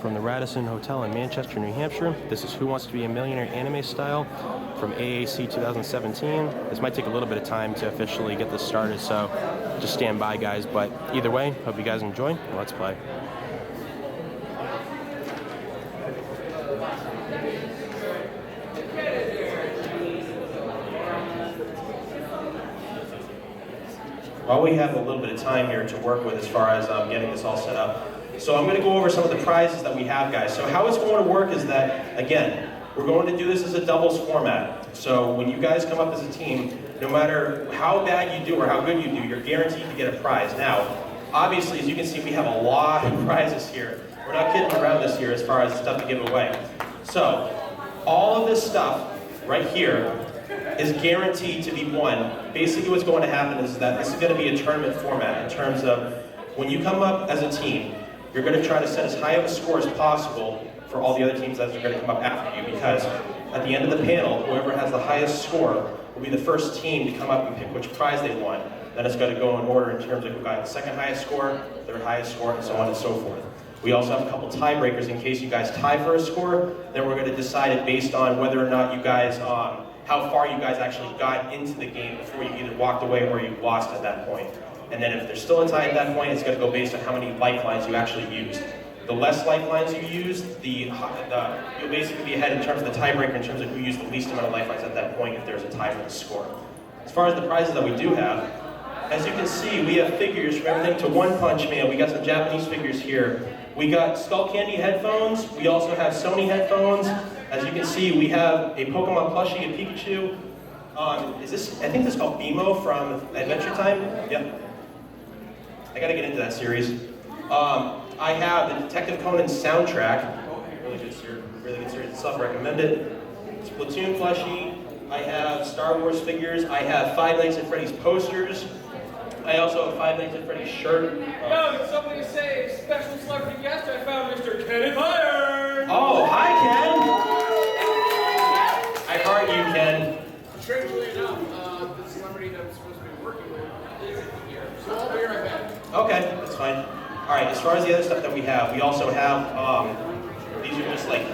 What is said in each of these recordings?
from the Radisson Hotel in Manchester, New Hampshire. This is Who Wants to Be a Millionaire anime style from AAC 2017. This might take a little bit of time to officially get this started, so just stand by, guys. But either way, hope you guys enjoy. Let's play. While we have a little bit of time here to work with as far as getting this all set up, so I'm going to go over some of the prizes that we have, guys. So how it's going to work is that, again, we're going to do this as a doubles format. So when you guys come up as a team, no matter how bad you do or how good you do, you're guaranteed to get a prize. Now, obviously, as you can see, we have a lot of prizes here. We're not kidding around this year as far as stuff to give away. So all of this stuff right here is guaranteed to be won. Basically what's going to happen is that this is going to be a tournament format in terms of when you come up as a team, you're going to try to set as high of a score as possible for all the other teams that are going to come up after you, because at the end of the panel, whoever has the highest score will be the first team to come up and pick which prize they won. Then it's going to go in order in terms of who got the second highest score, third highest score, and so on and so forth. We also have a couple tiebreakers in case you guys tie for a score. Then we're going to decide it based on whether or not you guys how far you guys actually got into the game before you either walked away or you lost at that point. And then if there's still a tie at that point, it's going to go based on how many lifelines you actually used. The less lifelines you use, you'll basically be ahead in terms of the tiebreaker in terms of who used the least amount of lifelines at that point if there's a tie for the score. As far as the prizes that we do have, as you can see, we have figures from everything to One Punch Man. We got some Japanese figures here. We got Skull Candy headphones. We also have Sony headphones. As you can see, we have a Pokemon plushie, a Pikachu. I think this is called BMO from Adventure Time. Yep. I gotta get into that series. I have the Detective Conan soundtrack. Really good series itself, recommend it. Splatoon plushie. I have Star Wars figures. I have Five Nights at Freddy's posters. I also have a Five Nights at Freddy's shirt. Yo, did somebody say special celebrity guest? I found Mr. Ken Myers. Oh, hi, Ken. I heart you, Ken. Strangely enough, the celebrity that I'm supposed to be working with isn't here, so I'll be right back. Okay, that's fine. All right, as far as the other stuff that we also have, these are just like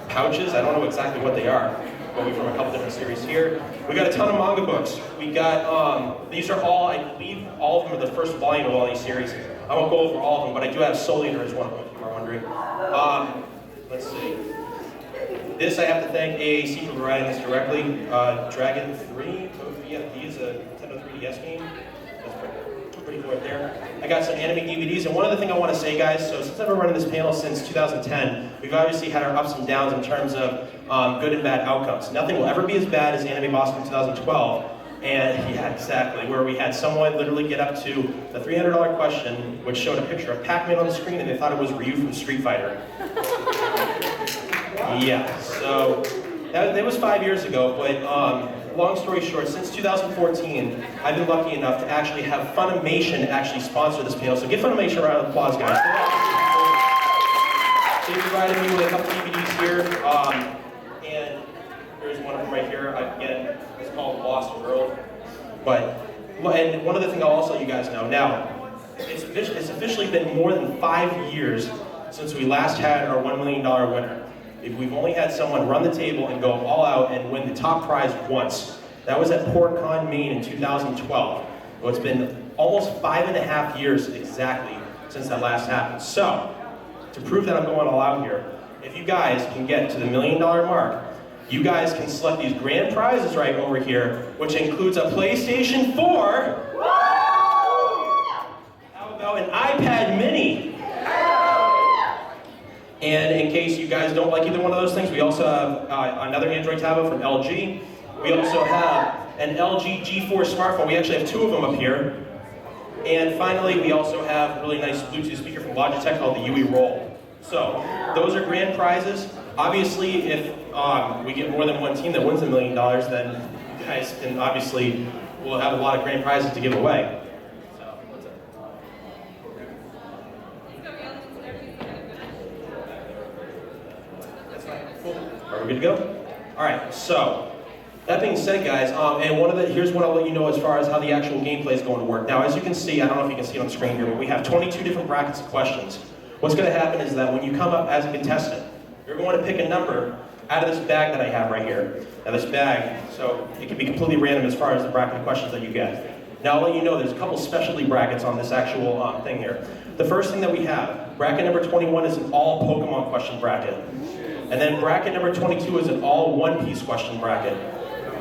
pouches. I don't know exactly what they are, but we're from a couple different series here. We got a ton of manga books. We got, these are all, I believe all of them are the first volume of all these series. I won't go over all of them, but I do have Soul Eater as one of them, if you are wondering. Let's see. This I have to thank AAC for providing this directly. Dragon 3, Code VFD is a Nintendo 3DS game. That's pretty cool right there. I got some anime DVDs, and one other thing I want to say, guys, so since I've been running this panel since 2010, we've obviously had our ups and downs in terms of good and bad outcomes. Nothing will ever be as bad as Anime Boston 2012. And yeah, exactly, where we had someone literally get up to the $300 question, which showed a picture of Pac-Man on the screen, and they thought it was Ryu from Street Fighter. Yeah, so that was 5 years ago, but long story short, since 2014, I've been lucky enough to actually have Funimation actually sponsor this panel. So give Funimation a round of applause, guys. They provided me with a couple DVDs here, and here's one of them right here. Again, it's called Lost World. And one other thing I'll also let you guys know. Now, it's officially been more than 5 years since we last had our $1 million winner. We've only had someone run the table and go all out and win the top prize once. That was at PortCon, Maine in 2012. So it's been almost 5.5 years exactly since that last happened. So, to prove that I'm going all out here, if you guys can get to the $1 million mark, you guys can select these grand prizes right over here, which includes a PlayStation 4. How about an iPad mini? And in case you guys don't like either one of those things, we also have another Android tablet from LG. We also have an LG G4 smartphone. We actually have two of them up here. And finally, we also have a really nice Bluetooth speaker from Logitech called the UE Roll. So those are grand prizes. Obviously, if we get more than one team that wins $1 million, then you guys can obviously, we'll have a lot of grand prizes to give away. Are we good to go? All right, so that being said, guys, and here's what I'll let you know as far as how the actual gameplay is going to work. Now, as you can see, I don't know if you can see it on the screen here, but we have 22 different brackets of questions. What's going to happen is that when you come up as a contestant, you're going to pick a number out of this bag that I have right here. Now this bag, so it can be completely random as far as the bracket of questions that you get. Now I'll let you know there's a couple specialty brackets on this actual thing here. The first thing that we have, bracket number 21 is an all Pokemon question bracket. And then bracket number 22 is an all One Piece question bracket.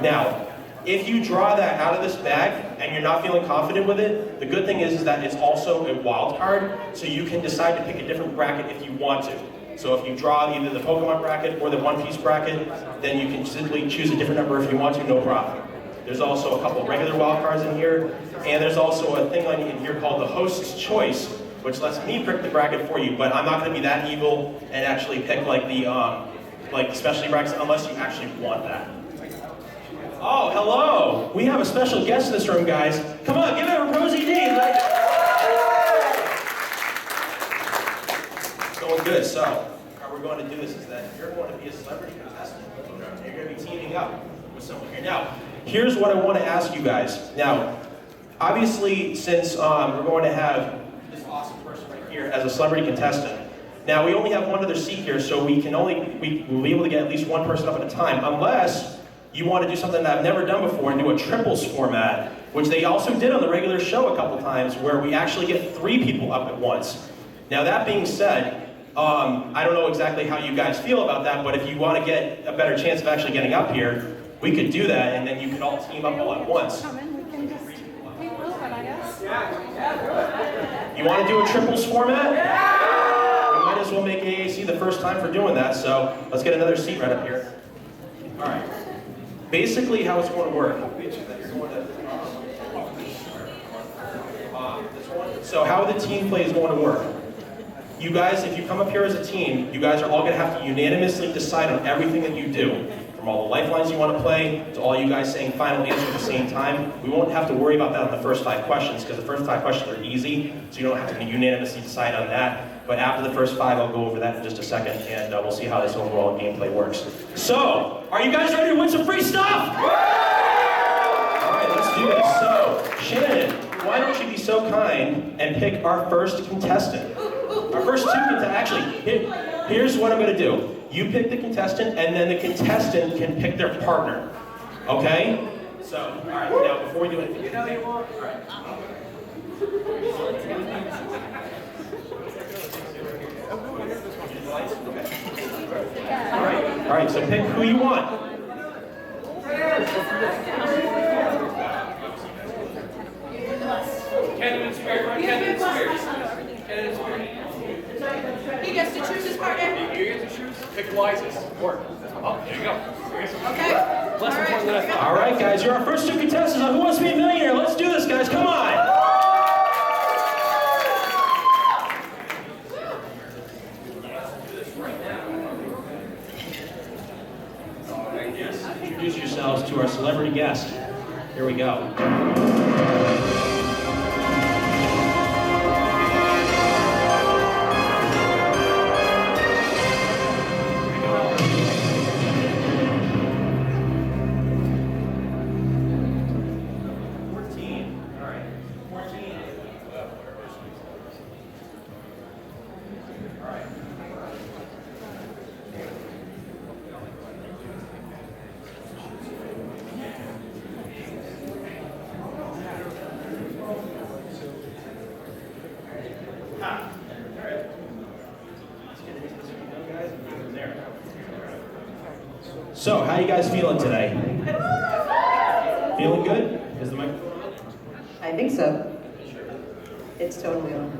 Now, if you draw that out of this bag and you're not feeling confident with it, the good thing is that it's also a wild card, so you can decide to pick a different bracket if you want to. So if you draw either the Pokemon bracket or the One Piece bracket, then you can simply choose a different number if you want to, no problem. There's also a couple of regular wild cards in here, and there's also a thing in here called the host's choice, which lets me pick the bracket for you, but I'm not going to be that evil and actually pick like the specialty brackets unless you actually want that. Oh, hello! We have a special guest in this room, guys. Come on, give it a ProZD! Going good. So, how we're going to do this is that you're going to be a celebrity contestant. You're going to be teaming up with someone here. Now, here's what I want to ask you guys. Now, obviously, since we're going to have this awesome person right here as a celebrity contestant, now we only have one other seat here, so we'll be able to get at least one person up at a time, unless you want to do something that I've never done before and do a triples format, which they also did on the regular show a couple times, where we actually get 3 people up at once. Now that being said, I don't know exactly how you guys feel about that, but if you want to get a better chance of actually getting up here, we could do that, and then you could all team up all at once. You want to do a triples format? We might as well make AAC the first time for doing that, so let's get another seat right up here. All right. Basically, how it's going to work. So how the team play is going to work. You guys, if you come up here as a team, you guys are all going to have to unanimously decide on everything that you do. From all the lifelines you want to play, to all you guys saying final answer at the same time. We won't have to worry about that on the first 5 questions, because the first 5 questions are easy, so you don't have to unanimously decide on that. But after the first 5, I'll go over that in just a second, and we'll see how this overall gameplay works. So, are you guys ready to win some free stuff? All right, let's do this. So, Shannon, why don't you be so kind and pick our first contestant? Our first 2 contestants, actually, here's what I'm going to do. You pick the contestant, and then the contestant can pick their partner. Okay? So, all right, now before we do anything, all right. All right, so pick who you want. He gets to choose his partner. You get to choose. Pick wisest. Work. Oh, there you go. Okay. Less important than I thought. All right, guys, you're our first 2 contestants on Who Wants to Be a Millionaire. Let's do this, guys. Come on. Introduce yourselves to our celebrity guest. Here we go. So, how you guys feeling today? Feeling good? Is the microphone on? I think so. It's totally on.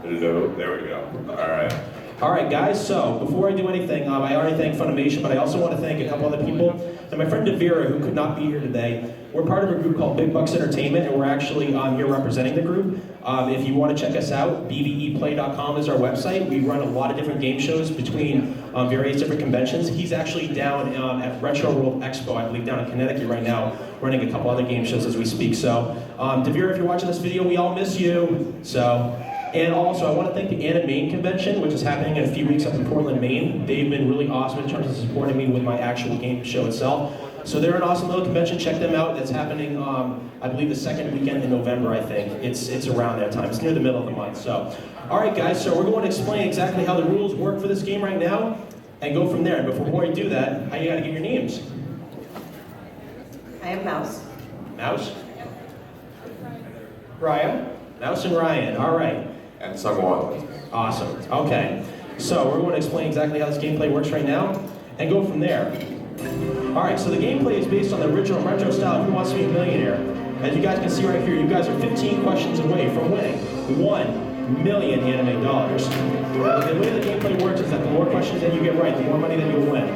Hello, there we go. All right. All right, guys, so before I do anything, I already thanked Funimation, but I also want to thank a couple other people. And my friend Devira, who could not be here today, we're part of a group called Big Bucks Entertainment, and we're actually here representing the group. If you want to check us out, bveplay.com is our website. We run a lot of different game shows between various different conventions. He's actually down at Retro World Expo, I believe, down in Connecticut right now, running a couple other game shows as we speak. So, Devira, if you're watching this video, we all miss you. So. And also, I want to thank the Animaine convention, which is happening in a few weeks up in Portland, Maine. They've been really awesome in terms of supporting me with my actual game show itself. So they're an awesome little convention. Check them out. That's happening, I believe, the second weekend in November, I think. It's around that time. It's near the middle of the month. So, all right, guys. So we're going to explain exactly how the rules work for this game right now, and go from there. And before we do that, how you got to get your names? I am Mouse. Mouse. Ryan. Mouse and Ryan. All right. And SungWon. Awesome. Okay. So we're going to explain exactly how this gameplay works right now, and go from there. Alright, so the gameplay is based on the original retro style of Who Wants to Be a Millionaire. As you guys can see right here, you guys are 15 questions away from winning $1 million anime dollars. The way the gameplay works is that the more questions that you get right, the more money that you'll win.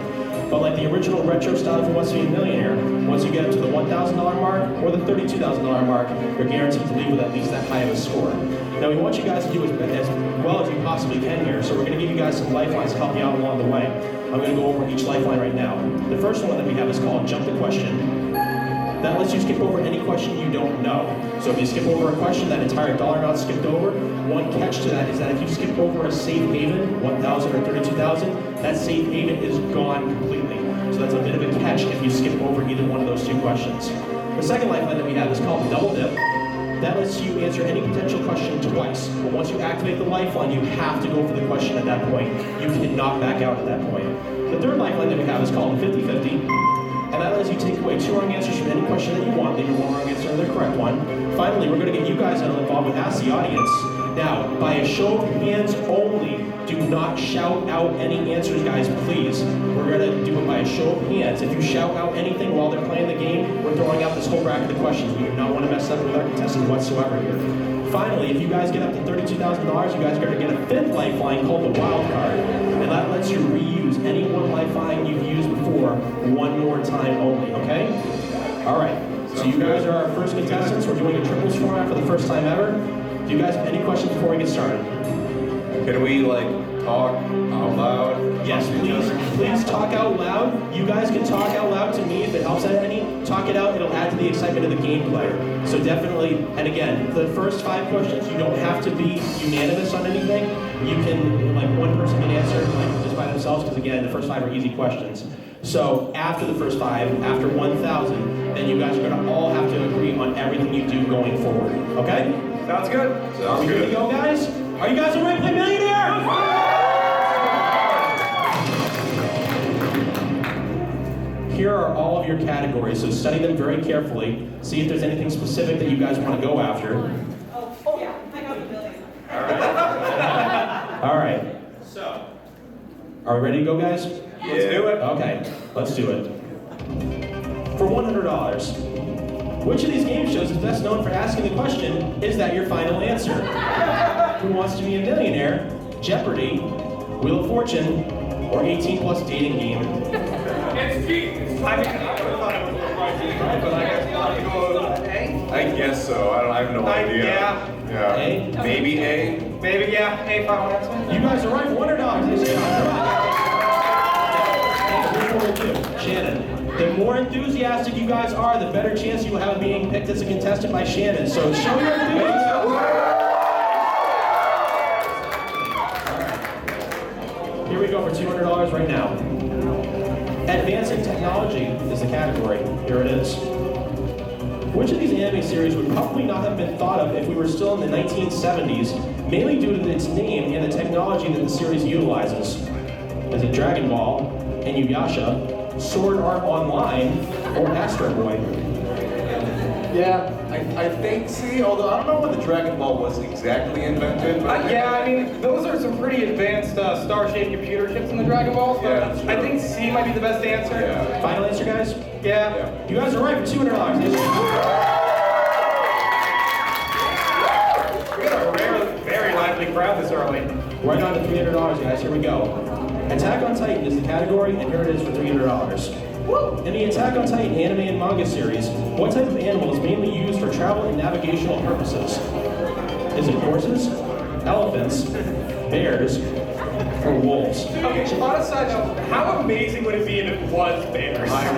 But like the original retro style of Who Wants to Be a Millionaire, once you get up to the $1,000 mark or the $32,000 mark, you're guaranteed to leave with at least that high of a score. Now we want you guys to do as well as you possibly can here, so we're going to give you guys some lifelines to help you out along the way. I'm going to go over each lifeline right now. The first one that we have is called Jump the Question. That lets you skip over any question you don't know. So if you skip over a question, that entire dollar amount skipped over. One catch to that is that if you skip over a safe haven, 1,000 or 32,000, that safe haven is gone completely. So that's a bit of a catch if you skip over either one of those two questions. The second lifeline that we have is called Double Dip. That lets you answer any potential question twice. But once you activate the lifeline, you have to go for the question at that point. You cannot back out at that point. The third lifeline that we have is called 50-50. And that lets you take away 2 wrong answers from any question that you want, leave one wrong answer and the correct one. Finally, we're going to get you guys involved with Ask the Audience. Now, by a show of hands only, do not shout out any answers, guys, please. We're going to do it by a show of hands. If you shout out anything while they're playing the game, we're throwing out this whole bracket of questions. We do not want to mess up with our contestants whatsoever here. Finally, if you guys get up to $32,000, you guys are going to get a 5th lifeline called the Wild Card. And that lets you reuse any one lifeline you've used before one more time only, okay? All right, so you guys are our first contestants. We're doing a triples format for the first time ever. Do you guys have any questions before we get started? Can we, talk out loud? Yes, please talk out loud. You guys can talk out loud to me if it helps out any. Talk it out, it'll add to the excitement of the gameplay. So definitely, and again, the first 5 questions, you don't have to be unanimous on anything. You can, one person can answer just by themselves, because again, the first 5 are easy questions. So after the first 5, after 1,000, then you guys are gonna all have to agree on everything you do going forward, okay? Sounds good. Are we good to go, guys? Are you guys ready to play Millionaire? Here are all of your categories, so study them very carefully. See if there's anything specific that you guys want to go after. Oh yeah, I got $1 million. All right. So, are we ready to go, guys? Let's do it. Okay, let's do it. For $100, which of these game shows is best known for asking the question, is that your final answer? Who Wants to Be a Millionaire, Jeopardy, Wheel of Fortune, or 18+ dating game? It's Pete. I would have thought it was a little right, but I guess we'll have to go A. I guess so. I have no idea. Yeah. A? Maybe A? Maybe, yeah. A final answer. You guys are right, $100. Ladies and gentlemen. Shannon, the more enthusiastic you guys are, the better chance you will have of being picked as a contestant by Shannon. So show your enthusiasm. Here we go for $200 right now. Advancing technology is the category. Here it is. Which of these anime series would probably not have been thought of if we were still in the 1970s, mainly due to its name and the technology that the series utilizes? Is it Dragon Ball, Inuyasha, Sword Art Online, or Astro Boy? Yeah, I think, although I don't know when the Dragon Ball was exactly invented, but Yeah, I mean, those are some pretty advanced star-shaped computer chips in the Dragon Balls, but Yeah, that's true. I think C might be the best answer. Yeah. Final answer, guys? Yeah. You guys are right for $200. We got a very lively crowd this early. Right on to $300, guys. Here we go. Attack on Titan is the category, and here it is for $300. In the Attack on Titan anime and manga series, what type of animal is mainly used for travel and navigational purposes? Is it horses, elephants, bears, or wolves? Okay, on a side note, how amazing would it be if it was bears? By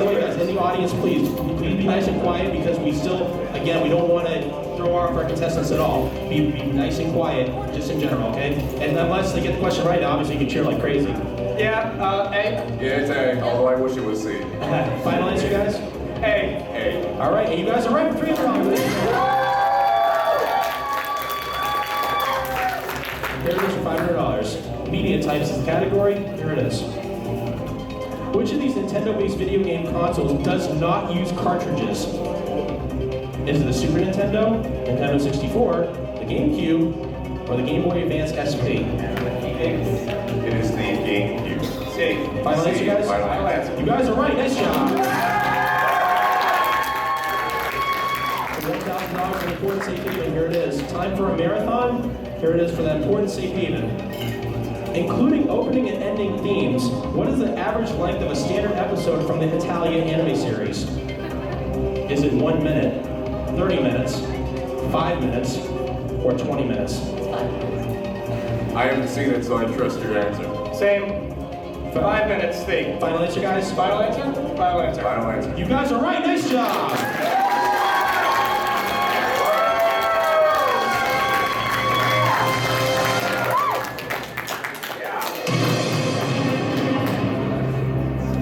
the way, guys, in the audience, please be nice and quiet, because we still, again, we don't want to throw off our contestants at all. Be nice and quiet, just in general, okay? And unless they get the question right, obviously you can cheer like crazy. Yeah, A. Yeah, it's A, although I wish it was C. Final answer, guys? A. A. All right, and you guys are right for $300. Here it is for $500. Media types is the category. Here it is. Which of these Nintendo-based video game consoles does not use cartridges? Is it the Super Nintendo, Nintendo 64, the GameCube, or the Game Boy Advance SP? It is the GameCube. C. Final answer, guys? Final answer. You guys are right. Nice job. $1,000 for the important safe haven. Here it is. Time for a marathon. Here it is for that important safe haven. Including opening and ending themes, what is the average length of a standard episode from the Italian anime series? Is it 1 minute, 30 minutes, 5 minutes, or 20 minutes? I haven't seen it, so I trust your answer. Same. 5 minutes, C. Final answer, guys? Final answer? Final answer. Final answer. You guys are right. Nice job.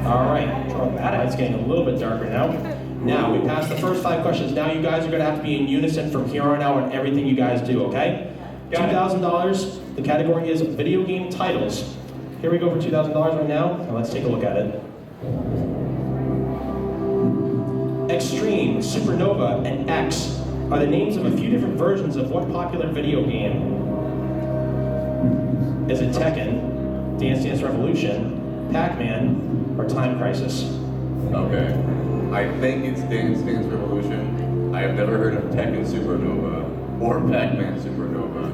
All right. It's getting a little bit darker now. Now, we passed the first 5 questions. Now you guys are going to have to be in unison from here on out on everything you guys do, okay? $2,000. The category is video game titles. Here we go for $2,000 right now. Now let's take a look at it. Extreme, Supernova, and X are the names of a few different versions of what popular video game? Is it Tekken, Dance Dance Revolution, Pac-Man, or Time Crisis? Okay. I think it's Dance Dance Revolution. I have never heard of Tekken Supernova or Pac-Man Supernova.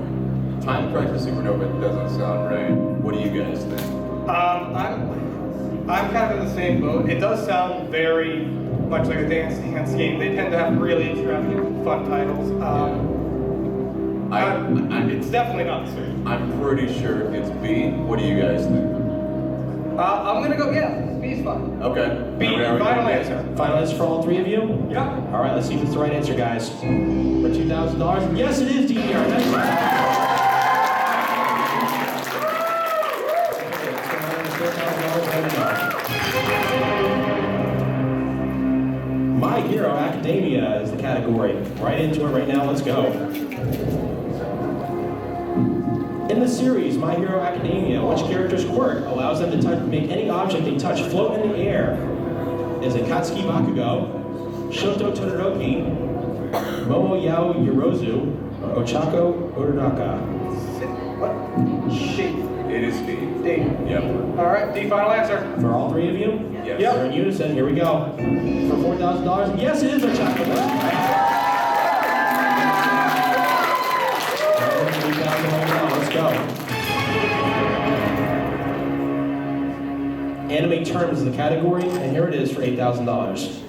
Time Crisis Supernova doesn't sound right. What do you guys think? I'm kind of in the same boat. It does sound very much like a dance game. They tend to have really extravagant, fun titles. It's definitely not the same. I'm pretty sure it's B. What do you guys think? I'm gonna go, yeah, B's fine. Okay. B, final answer. Final answer for all 3 of you? Yeah. All right, let's see if it's the right answer, guys. For $2,000, yes, it is DDR. Nice job. Okay, let's go on to $4,000 right now. My Hero Academia is the category. Right into it right now. Let's go. In the series, My Hero Academia, which character's quirk allows them to make any object they touch float in the air? Is it Katsuki Bakugo, Shoto Todoroki, Momo Yao Yorozu, or Ochako Uraraka? What? Shape. It is D. D. Yep. All right, D, final answer. For all 3 of you? Yes. They're in unison. Here we go. For $4,000, yes, it is Ochako Uraraka. Let's go. Anime terms is the category, and here it is for $8,000.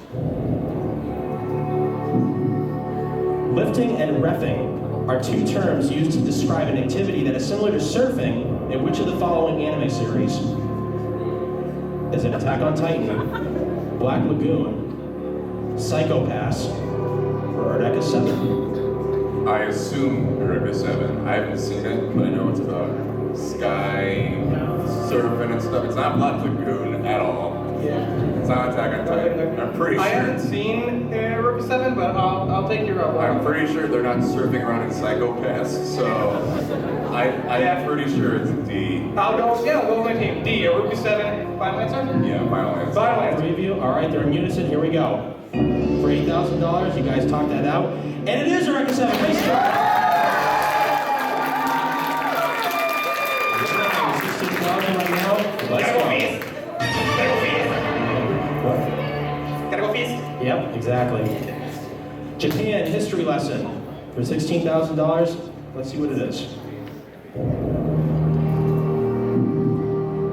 Lifting and reffing are 2 terms used to describe an activity that is similar to surfing in which of the following anime series? Is it Attack on Titan, Black Lagoon, Psycho Pass, or Eureka 7? I assume Eureka 7. I haven't seen it, but I know it's about sky surfing and stuff. It's not Black Lagoon at all. Yeah. It's not Attack on Titan. I'm pretty sure. I haven't seen Eureka 7, but I'll take your I'm pretty sure they're not surfing around in Psycho Pass, so I'm pretty sure it's D. I'll go with my team. D, Eureka 7, final answer? Yeah, final answer. Final answer. 3 of you? All right, they're in unison. Here we go. For $8,000, you guys talked that out. And it is Eureka 7. Nice job. $16,000 right now. Let's go. Gotta go feast. Yep, exactly. Japan history lesson for $16,000. Let's see what it is.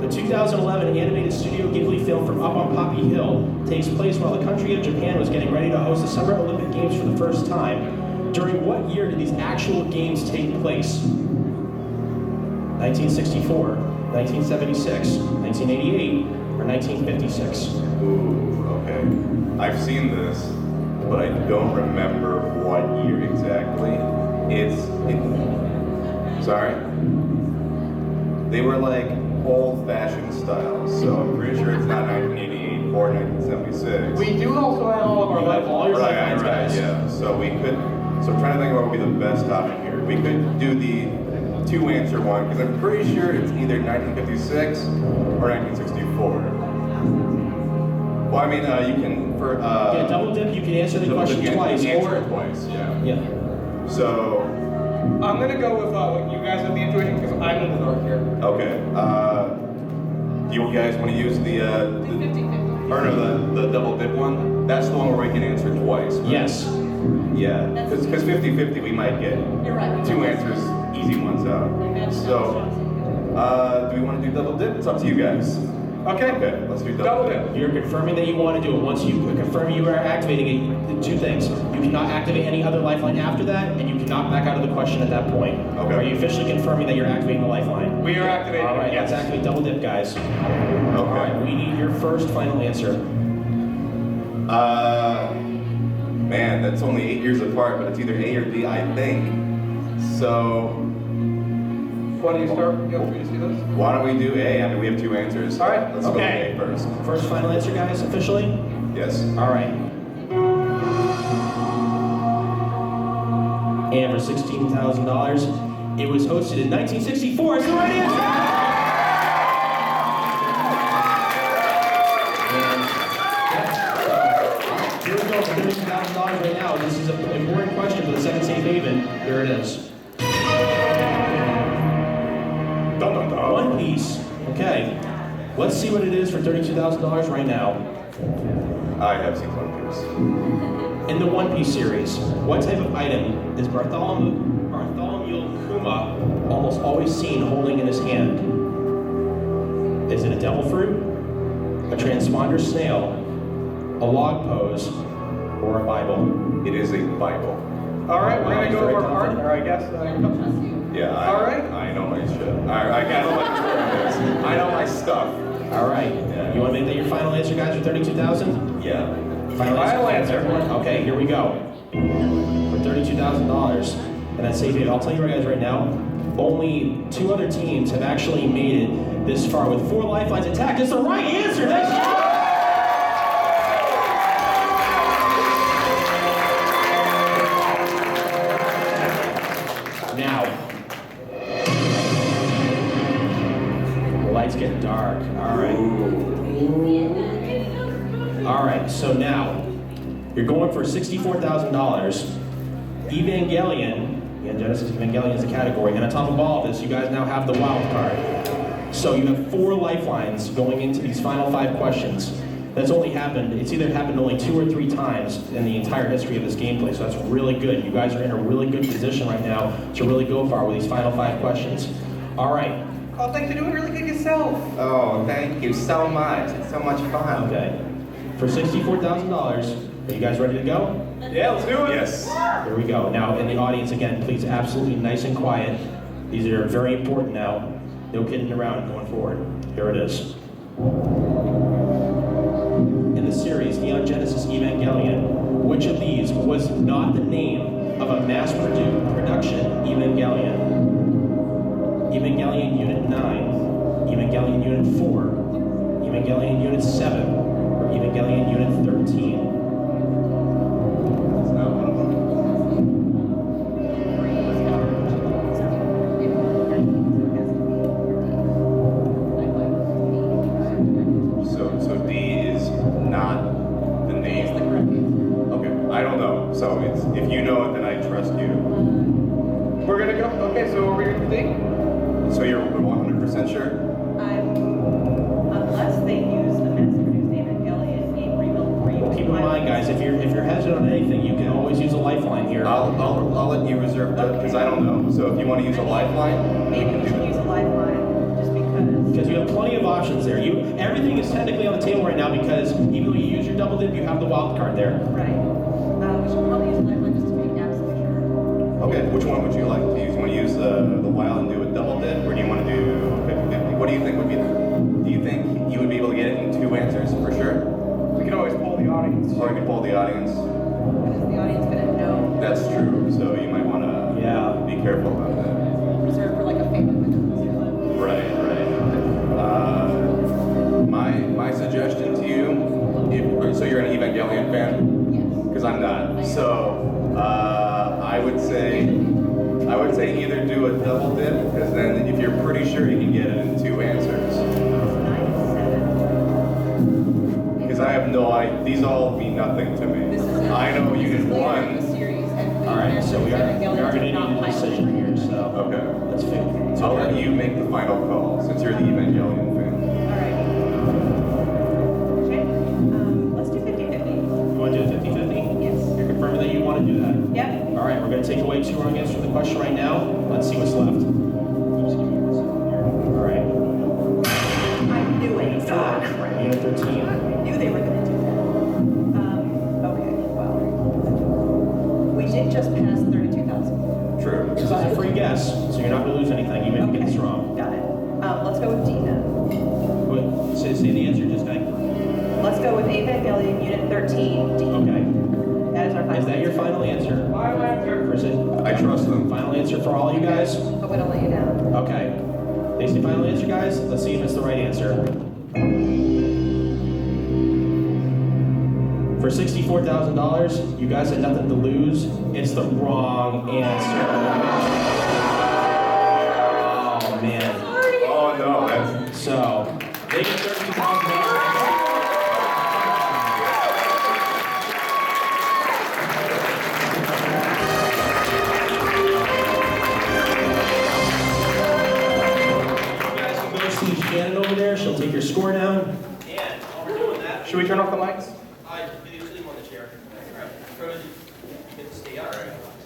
The 2011 animated Studio Ghibli film from Up on Poppy Hill takes place while the country of Japan was getting ready to host the Summer Olympic Games for the first time. During what year did these actual games take place? 1964, 1976, 1988, or 1956? Ooh, okay. I've seen this, but I don't remember what year exactly. Sorry? They were like old-fashioned style, so I'm pretty sure it's not 1988 or 1976. We do also have all of our lifelines. all your Right, lifelines, right, guys. yeah. So we could. So I'm trying to think of what would be the best option here. We could do the two-answer one because I'm pretty sure it's either 1956 or 1964. Well, I mean, you can for Yeah, double dip, you can answer the double question dip, twice, answer or... it twice. Yeah. Yeah. So I'm gonna go with what you guys have the intuition because I'm in the dark here. okay. Do you guys want to use the 50-50. or no, the double dip one? That's the one where we can answer twice. Right? Yes. Yeah. Because 50-50 we might get You're right. two answers, easy ones out. So, do we want to do double dip? It's up to you guys. Okay. Okay, let's do Double dip. You're confirming that you want to do it. Once you confirm you are activating it, two things. You cannot activate any other lifeline after that, and you cannot back out of the question at that point. Okay. Are you officially confirming that you're activating the lifeline? We are activating. All right, Yes. let's activate double dip, guys. Okay. All right, we need your first final answer. Man, that's only 8 years apart, but it's either A or D, I think. So, Why don't you start? You want me to see this? why don't we do A? I mean, we have two answers. All right, Let's okay. go with A first. First final answer, guys, officially? Yes. All right. And for $16,000, it was hosted in 1964. It's the right answer! Here we go for $32,000 right now. This is an important question for the second safe haven. Here it is. Dun, dun, dun. One Piece. Okay. Let's see what it is for $32,000 right now. I have seen One Piece. In the One Piece series, what type of item is Bartholomew Kuma almost always seen holding in his hand? Is it a devil fruit, a transponder snail, a log pose, or a Bible? It is a Bible. All right, we're gonna go Very over confident. partner, I guess. Yeah, All right. I know my shit. I know my experience. I know my stuff. All right. Yeah. You want to make that your final answer, guys, for $32,000? Yeah. Final answer. Everyone? Okay, here we go. For $32,000, and that's safe haven. I'll tell you guys right now, only two other teams have actually made it this far with 4 lifelines intact. It's the right answer. Nice job. Now, the lights get dark. All right. All right, so now, you're going for $64,000. Evangelion, and Genesis Evangelion is a category, and on top of all of this, you guys now have the wild card. So you have 4 lifelines going into these final 5 questions. That's only happened, it's either happened only 2 or 3 times in the entire history of this gameplay, so that's really good. You guys are in a really good position right now to really go far with these final 5 questions. All right. Oh, thanks for doing really good yourself. Oh, thank you so much. It's so much fun. Okay. For $64,000, are you guys ready to go? Yeah, let's do it. Yes. Here we go. Now, in the audience, again, please absolutely nice and quiet. These are very important now. No kidding around going forward. Here it is. In the series Neon Genesis Evangelion, which of these was not the name of a mass-produced production Evangelion? Evangelion Unit 9, Evangelion Unit 4, Evangelion Unit 7, or Evangelion Unit 13? So D is not the name. Okay, I don't know. So it's if you know it, then I trust you. We're gonna go. Okay, so are we gonna think? So you're 100% sure? Unless they use the mass-produced Evangelion in rebuild 3. Well, keep in mind, guys, if you're hesitant on anything, you can always use a lifeline here. I'll let you reserve that because I don't know. So if you want to use a lifeline, we Maybe can we do should use that. a lifeline, just because. Because you have plenty of options there. Everything is technically on the table right now because even though you use your double dip, you have the wild card there. Right. We should probably use a lifeline just to make absolutely sure. Okay, which one would you like to use? You want to use the wild and do a double dip, or do you want to do 50-50? What do you think would be? Do you think you would be able to get it in 2 answers for sure, We can always poll the audience. or you could poll the audience? Because the audience gonna know. That's true. So you might want to Yeah. be careful about that. Reserved for like a family window. Right, right. I would say either do a double dip, because then if you're pretty sure you can get it in 2 answers. 97. Because I have no idea, these all mean nothing to me. I know you did one. All right, so we are going to need a decision here, so Okay. let's figure. So I'll let you make the final call, since you're the Evangelion fan. Alright. Okay, let's do 50-50. You want to do 50-50? Yes. You're confirming that you want to do that? Yep. All right, we're going to take away 2 wrong answers from the question right now. Let's see what's left. All right. I knew it. Ah, crap. Unit 13. I knew they were going to do that. Okay, well. We did just pass 32,000. True. This is a free guess, so you're not going to lose anything, even if you get this wrong. Got it. Let's go with D then. Wait, say the answer, just like. Let's go with Evangelion Unit 13, D. Okay. That is our final Is that your final answer? Final answer. Or is it I trust them. final answer for all you guys? I'm going to lay you down. Okay. They say final answer, guys? Let's see if it's the right answer. For $64,000, you guys had nothing to lose. It's the wrong answer. Oh, man. Oh no, that's... So, they get $32,000. Shannon over there, she'll take your score down. And while we're doing that, Should we turn off the mics? I leave him on the chair. All right, Frozen, you get to stay up. All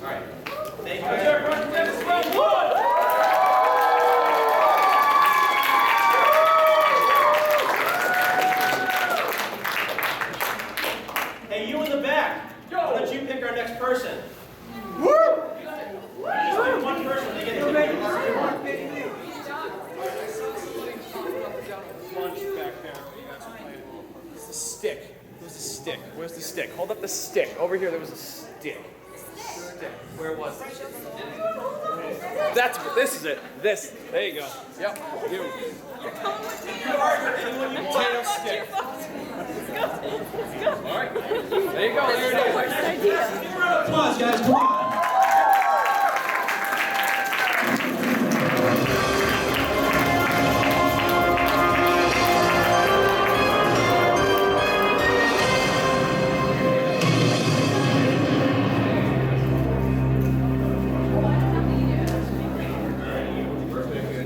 right. Thank you guys. Hey, you in the back. I'll let you pick our next person. Woo! Just pick one person. They get to pick Lunch back there. What you guys are playing? It's the stick. Where's the stick? Where's the stick? Hold up the stick. Over here, there was a stick. Stick. Where was it? That's what. This is it. This. There you go. Yep. You. Potato stick. All right. There you go. There it is. Applause, guys. Come on.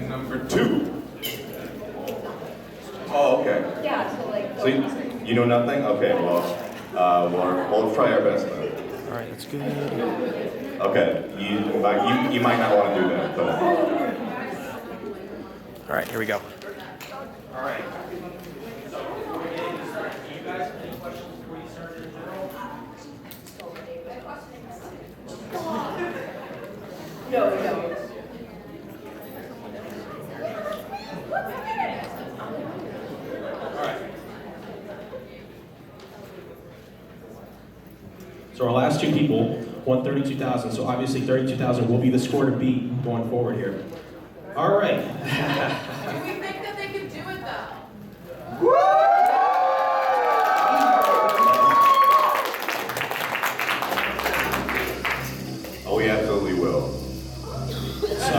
Number 2. Oh, okay. Yeah, so like... So you know nothing? Okay, well, we'll try our best then. All right, that's good. Okay, you might not want to do that, but... All right, here we go. All right. No, no. So our last 2 people won 32,000. So obviously 32,000 will be the score to beat going forward here. All right. Do we think that they can do it though? Oh, we absolutely will. So,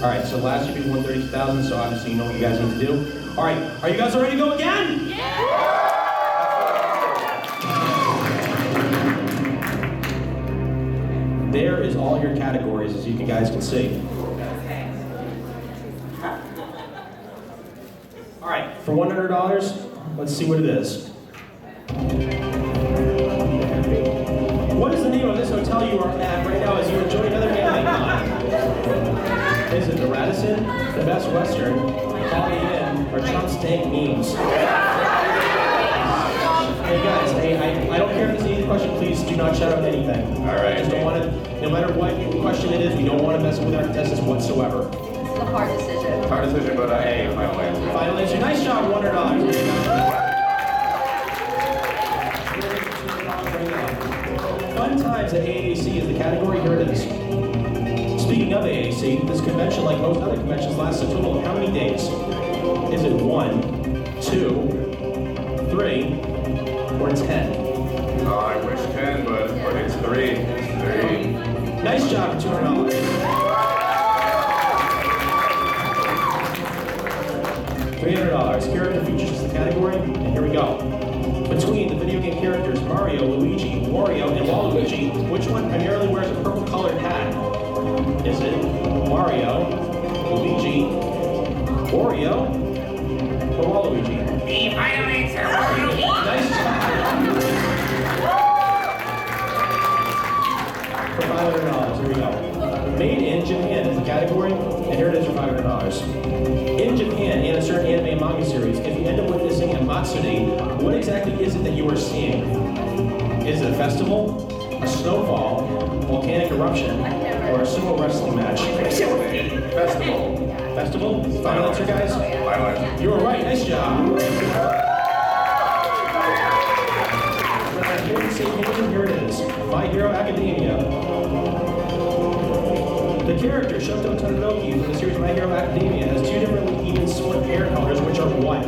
all right. So last 2 people won 32,000. So obviously you know what you guys need to do. All right. Are you guys ready to go again? Yeah. There is all your categories, as you guys can see. All right, for $100, let's see what it is. What is the name of this hotel you are at right now as you enjoy another anime con? Is it the Radisson, the Best Western, Holiday Inn, or Trump's Dank Memes? Hey guys, I don't care if this is any question, please do not shout out anything. All right. I just don't want to, no matter what question it is, we don't want to mess with our contestants whatsoever. It's a hard decision. Hard decision, but hey, final answer. Final answer, nice job, $100. Fun times at AAC is the category, here it is. Speaking of AAC, this convention, like most other conventions, lasts a total of how many days? Is it 1, 2, 3, or 10? Oh, I wish 10, but it's 3. job for $200. $300. Character features is the category, and here we go. Between the video game characters Mario, Luigi, Wario, and Waluigi, which one primarily wears a purple colored hat? Is it Mario, Luigi, Wario, or Waluigi? The final answer, Waluigi! Nice job! For $500, here we go. Made in Japan is the category, and here it is for $500. In Japan, in a certain anime and manga series, if you end up witnessing a Matsuri, what exactly is it that you are seeing? Is it a festival, a snowfall, volcanic eruption, or a sumo wrestling match? Festival. Festival? Final answer, guys? Final answer. You were right. Nice job. Here it is. My Hero Academia. The character Shoto Todoroki from the series My Hero Academia has two differently even split hair colors, which are what?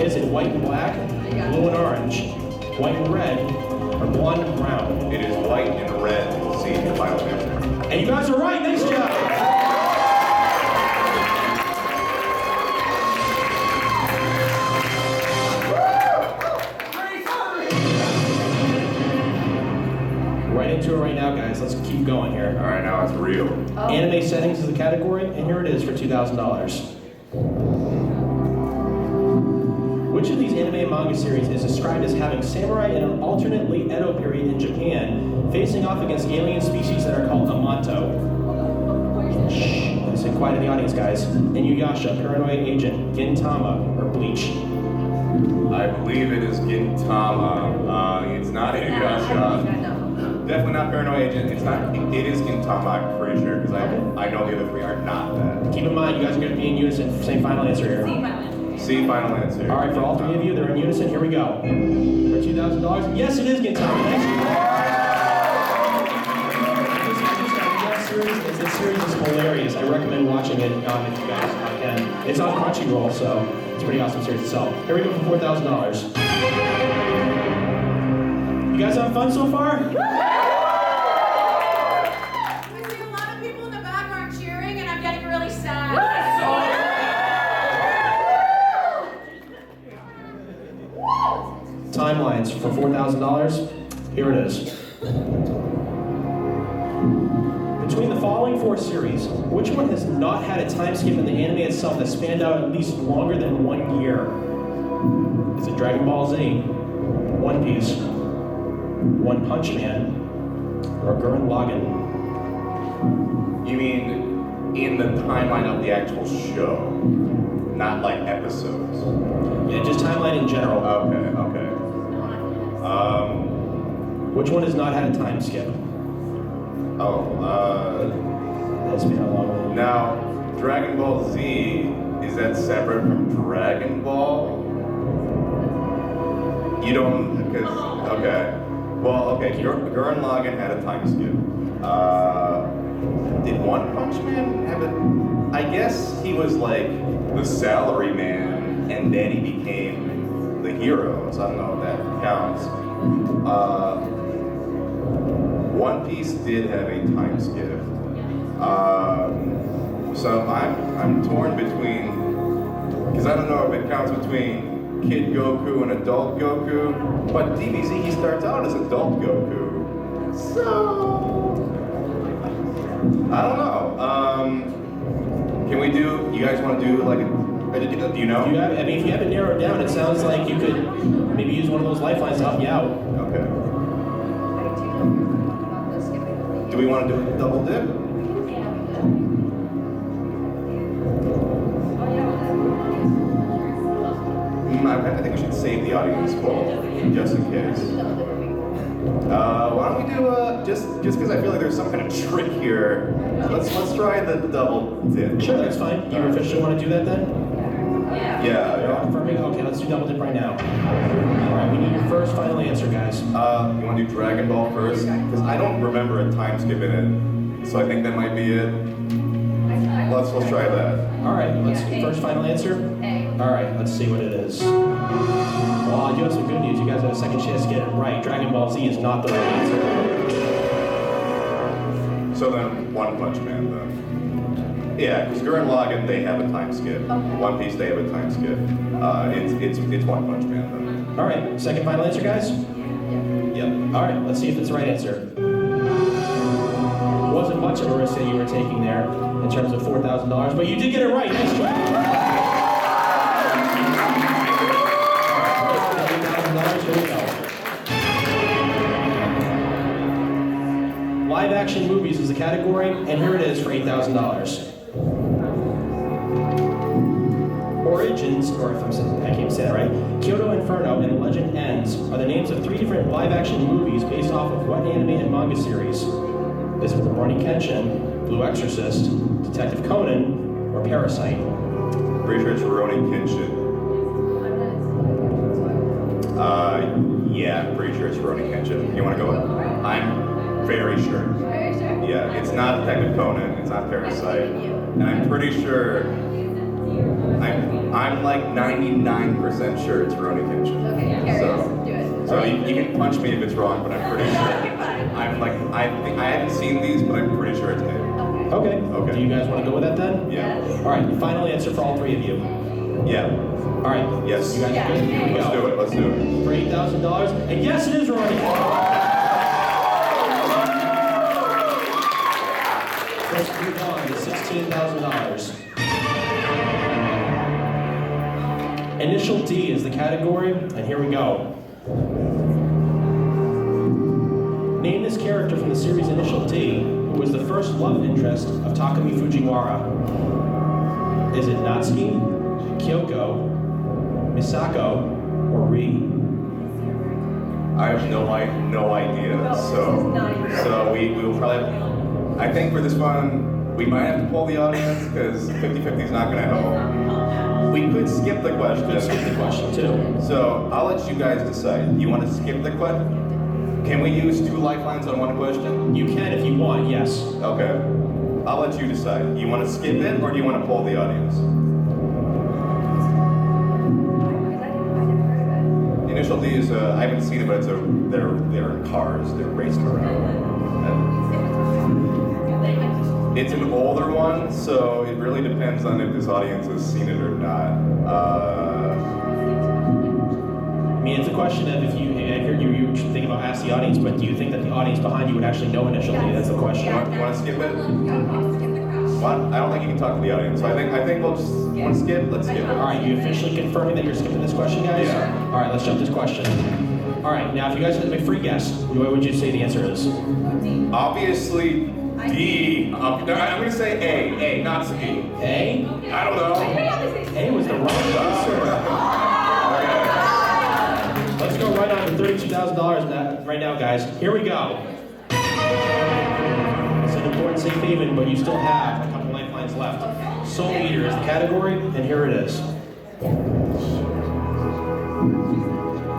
Is it white and black, blue and orange, white and red, or blonde and brown? It is white and red. See the final answer. And you guys are right. Nice job. Right into it right now, guys. Let's keep going here. All right, now it's real. Anime settings is the category, and here it is for $2,000. Which of these anime and manga series is described as having samurai in an alternate late Edo period in Japan, facing off against alien species that are called Amanto? Shh, listen quiet in the audience, guys. Inuyasha, Paranoid Agent, Gintama, or Bleach? I believe it is Gintama. It's not Inuyasha. Definitely not Paranoid Agent. It's not. It is Gintama. I'm pretty sure because I know the other three are not that. Keep in mind, you guys are going to be in unison. Same final answer here. C final answer. All right, for all three of you, they're in unison. Here we go. For $2,000. Yes, it is Gintama. Thanks. This series is hilarious. I recommend watching it if you guys can. It's on Crunchyroll, so it's a pretty awesome series itself. Here we go for $4,000. You guys having fun so far? I see a lot of people in the back aren't cheering, and I'm getting really sad. Timelines for $4,000. Here it is. Between the following four series, which one has not had a time skip in the anime itself that spanned out at least longer than 1 year? Is it Dragon Ball Z, One Piece, One Punch Man, or Gurren Lagann? You mean in the timeline of the actual show, not like episodes? Yeah, just timeline in general. Okay. Which one has not had a time skip? That's been a long one. Now, Dragon Ball Z, is that separate from Dragon Ball? You don't, because, okay. Well, okay, Gurren Lagann had a time skip. Did One Punch Man have a, I guess he was like the salary man, and then he became the hero, so I don't know if that counts. One Piece did have a time skip. So I'm torn between, because I don't know if it counts between Kid Goku and Adult Goku, but DBZ he starts out as Adult Goku. So I don't know. Can we do? You guys want to do like a? Do you know? If you have it narrowed down, it sounds like you could maybe use one of those lifelines to help you out. Okay. Do we want to do a double dip? I think we should save the audience poll just in case. Why don't we do just because I feel like there's some kind of trick here. Let's try the double dip. Sure, that's fine. You officially want to do that then? Yeah. You're all confirming? Okay, let's do double dip right now. All right, we need your first final answer, guys. You want to do Dragon Ball first? Because I don't remember a time skip in it, so I think that might be it. Let's try that. All right, let's do first final answer. All right, let's see what it is. Well, I do have some good news. You guys have a second chance to get it right. Dragon Ball Z is not the right answer. So then One Punch Man then. Yeah, because Gurren Lagann, they have a time skip. One Piece, they have a time skip. It's One Punch Man then. All right, second final answer, guys? Yep. All right, let's see if it's the right answer. Wasn't much of a risk that you were taking there in terms of $4,000, but you did get it right. Nice try. $8,000, here we go. Live action movies is the category, and here it is for $8,000. Origins, or if I can't say that right, Kyoto Inferno and Legend Ends are the names of 3 different live action movies based off of what animated manga series? Is it Rurouni Kenshin, Blue Exorcist, Detective Conan, or Parasite? Pretty sure it's Rurouni Kenshin. Yeah, pretty sure it's Rurouni Kenshin. You want to go with? I'm very sure. Yeah, it's not Detective Conan, it's not Parasite. And I'm pretty sure, I'm like 99% sure it's Rurouni Kenshin. Okay, do it. So you can punch me if it's wrong, but I'm pretty sure. I haven't seen these, but I'm pretty sure it's it. Okay. Okay. Do you guys want to go with that then? Yeah. All right, final answer for all 3 of you. Yeah. All right. Yes. You guys are good? Here we Let's go. do it. Let's do it. For $8,000, and yes, it is Rurouni Kenshin. Let's move on to $16,000. Initial D is the category, and here we go. Name this character from the series Initial D, who was the first love interest of Takumi Fujiwara. Is it Natsuki, Kyoko, Misako, or Ri? I have no idea. So we will probably. I think for this one, we might have to poll the audience because 50-50 is not going to help. We could skip the question. Let's skip the question too. So I'll let you guys decide. You want to skip the question? Can we use 2 lifelines on one question? You can if you want, yes. Okay. I'll let you decide. You want to skip it or do you want to poll the audience? Initial D is I haven't seen it, but they're cars. They're racing around. It's an older one, so it really depends on if this audience has seen it or not. I mean, it's a question of if you, I heard you were thinking about ask the audience, but do you think that the audience behind you would actually know Initial D? That's the question. You want to skip it? What? I don't think you can talk to the audience, so I think we'll just want to skip. Let's skip it. All right, you officially confirming that you're skipping this question, guys? Yeah. All right, let's jump this question. All right, now if you guys had a free guess, what would you say the answer is? Obviously, D. I'm going to say A, not C. A? I don't know. A was the wrong answer. Let's go right on to $32,000 right now, guys. Here we go. It's an important safe haven, but you still have a couple lifelines left. Soul Eater is the category, and here it is.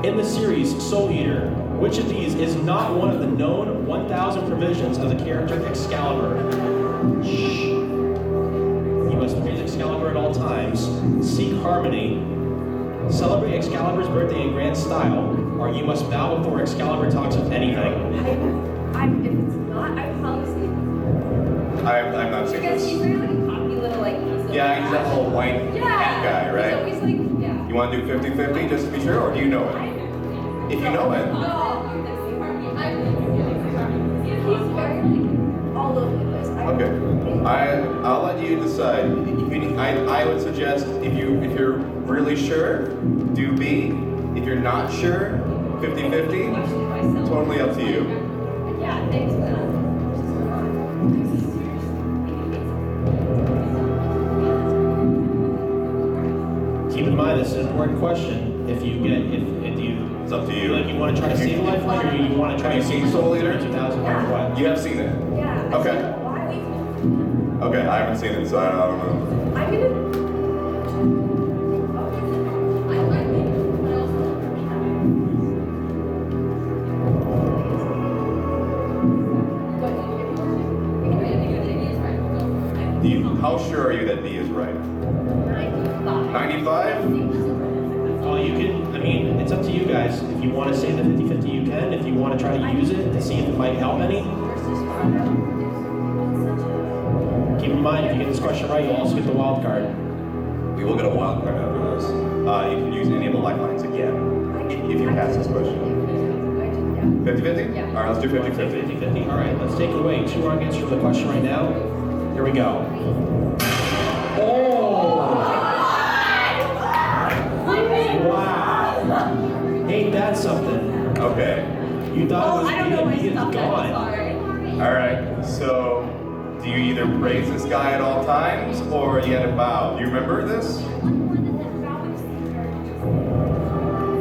In the series Soul Eater, which of these is not one of the known 1,000 provisions of the character Excalibur? Shh. You must praise Excalibur at all times, seek harmony, celebrate Excalibur's birthday in grand style, or you must bow before Excalibur talks of anything. If it's not, I probably I'm not seeing because this. he's very like a poppy little like piece of Yeah, he's that whole white hat guy, right? He's always like, yeah. You want to do 50-50 just to be sure, or do you know it? If you know it. He's very like all over the place. Okay. I'll let you decide. I would suggest if you're really sure, do B. If you're not sure, 50-50. Totally up to you. Yeah, thanks for that. Keep in mind, this is an important question. If you, It's up to you. like, you want to try to save a lifeline, or you want to try Have to you seen Soul Eater? 2,000 or what? You have seen it. Yeah. Okay. Why? Okay, I haven't seen it, so I don't know. I'm gonna. How sure are you that B is right? 95? Well, you can, I mean, it's up to you guys. If you want to say the 50-50, you can. If you want to try to use it to see if it might help any. Keep in mind, if you get this question right, you'll also get the wild card. We will get a wild card after this. You can use any of the lifelines again if you pass this question. 50-50? Yeah. All right, let's do 50-50. 50-50. All right, let's take away 2 wrong answers from the question right now. Here we go. Oh! Wow! Ain't that something? Okay. You thought I don't it know was my B&B, stuff. it's I'm gone. sorry. All right, so do you either praise this guy at all times or you had to bow? Do you remember this?